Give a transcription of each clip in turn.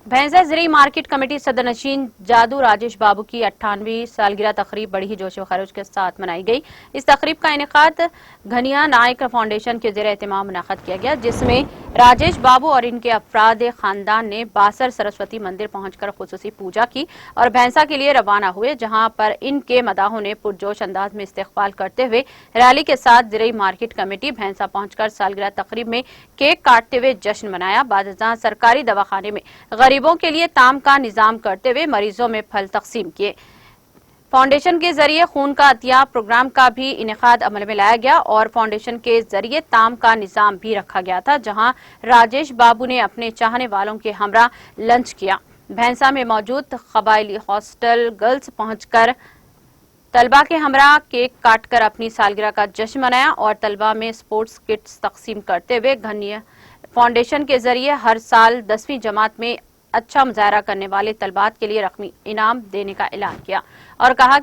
भैंसा ज़रिए market committee सदरनशीन जादू राजेश बाबू की 98वीं सालगिरह तकरीब बड़ी ही जोश व खरोश के साथ मनाई गई। इस तकरीब का इनेकाद घनिया नायक फाउंडेशन के ज़रिए एहतमाम मुनअक़द किया गया, जिसमें राजेश बाबू और इनके अफराद खानदान ने बासर सरस्वती मंदिर पहुंचकर खुसूसी पूजा की और भैंसा के लिए रवाना हुए, जहां पर इनके मदाहों ने पुरजोश अंदाज में इस्तकबाल करते हुए रैली के साथ ज़रिए मार्केट कमेटी भैंसा पहुंचकर सालगिरह तकरीब में केक काटते हुए जश्न मनाया। बादशाह सरकारी दवाखाने में गरीबों के लिए ताम का निजाम करते हुए मरीजों में फल तकसीम किए। फाउंडेशन के जरिए खून का अतिया प्रोग्राम का भी इनेकाद अमल में लाया गया और फाउंडेशन के जरिए ताम का निजाम भी रखा गया था, जहां राजेश बाबू ने अपने चाहने वालों के हमरा लंच किया। भैंसा में मौजूद कबायली हॉस्टल गर्ल्स पहुंचकर तलबा के हमरा केक काटकर अपनी सालगिरह का जश्न मनाया और तलबा में स्पोर्ट्स किट्स तकसीम करते हुए घनिया फाउंडेशन के जरिए हर साल 10वीं जमात में अच्छा मुजाहरा करने वाले तलबात के लिए रकमी इनाम देने का ऐलान किया और कहा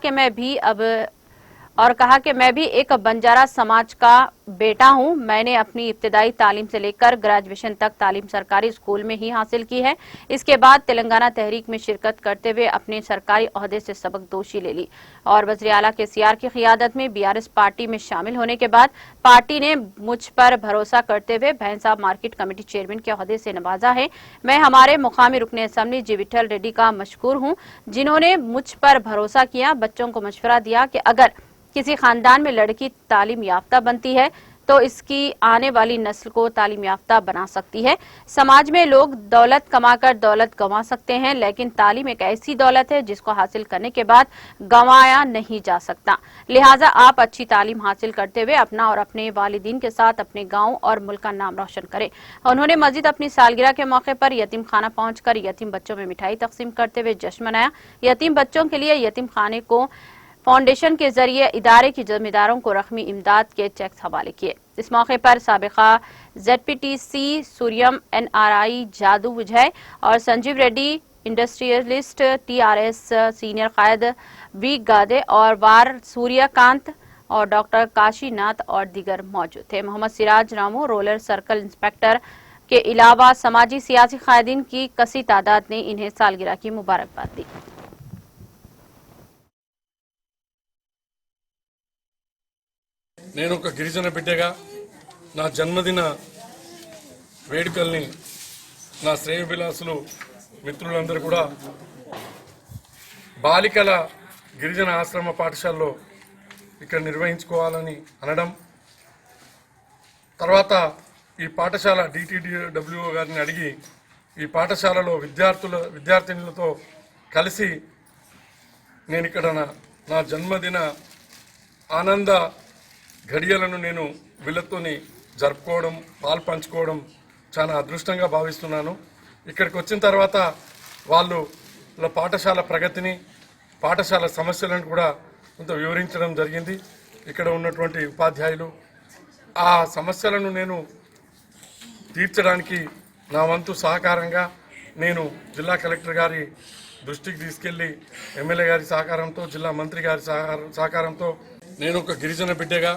कि मैं भी एक बंजारा समाज का बेटा हूं। मैंने अपनी इब्तिदाई तालीम से लेकर ग्रेजुएशन तक तालीम सरकारी स्कूल में ही हासिल की है। इसके बाद तेलंगाना तहरीक में शिरकत करते हुए अपने सरकारी ओहदे से सबक दोशी ले ली और वज़ीर आला KCR की क़ियादत में BRS पार्टी में शामिल होने के बाद पार्टी ने मुझ पर भरोसा करते हुए भैंसा मार्केट कमेटी चेयरमैन के ओहदे से नवाजा है। मैं हमारे मुकामी रुकने असम्बली जी विठल रेड्डी का मशकूर हूँ, जिन्होंने मुझ पर भरोसा किया, बच्चों को मशवरा दिया कि अगर किसी खानदान में लड़की तालीम याफ्ता बनती है तो इसकी आने वाली नस्ल को तालीम याफ्ता बना सकती है। समाज में लोग दौलत कमाकर दौलत गंवा सकते हैं, लेकिन तालीम एक ऐसी दौलत है जिसको हासिल करने के बाद गंवाया नहीं जा सकता। लिहाजा आप अच्छी तालीम हासिल करते हुए अपना और अपने वालिदीन के साथ अपने गांव और मुल्क का नाम रोशन करें। उन्होंने मजीद अपनी सालगिरह के मौके पर यतीम खाना पहुंचकर यतीम बच्चों में मिठाई तकसीम करते हुए जश्न मनाया। यतीम बच्चों के लिए यतीम खाने को फाउंडेशन के जरिए इदारे की जिम्मेदारों को रकमी इमदाद के चेक हवाले किए। इस मौके पर साबिका ZPTC सूर्यम NRI जादू विजय और Sanjeev Reddy industrialist TRS senior कायद V गादे और वार सूर्यकांत और डॉक्टर काशीनाथ और दीगर मौजूद थे। Mohammed Siraj Ramu rural circle inspector के अलावा समाजी सियासी कायदीन की कसी तादाद ने इन्हें सालगिरह की मुबारकबाद दी। నేను ఒక గిరిజన బిడ్డగా నా జన్మదిన వేడుకల్ని నా శ్రేయోభిలాసులు మిత్రులందరూ కూడా బాలికల గిరిజన ఆశ్రమ పాఠశాలలో ఇక్కడ నిర్వహించుకోవాలని అనడం, తర్వాత ఈ పాఠశాల DTDWO గారిని అడిగి ఈ పాఠశాలలో విద్యార్థినులతో కలిసి నేను ఇక్కడ నా జన్మదిన ఆనంద ఘడియలను నేను వీళ్ళతోని జరుపుకోవడం, పాలు పంచుకోవడం చాలా అదృష్టంగా భావిస్తున్నాను. ఇక్కడికి వచ్చిన తర్వాత వాళ్ళ పాఠశాల ప్రగతిని, పాఠశాల సమస్యలను కూడా కొంత వివరించడం జరిగింది. ఇక్కడ ఉన్నటువంటి ఉపాధ్యాయులు ఆ సమస్యలను నేను తీర్చడానికి నా వంతు సహకారంగా నేను జిల్లా కలెక్టర్ గారి దృష్టికి తీసుకెళ్లి ఎమ్మెల్యే గారి సహకారంతో, జిల్లా మంత్రి గారి సహకారంతో నేను ఒక గిరిజన బిడ్డగా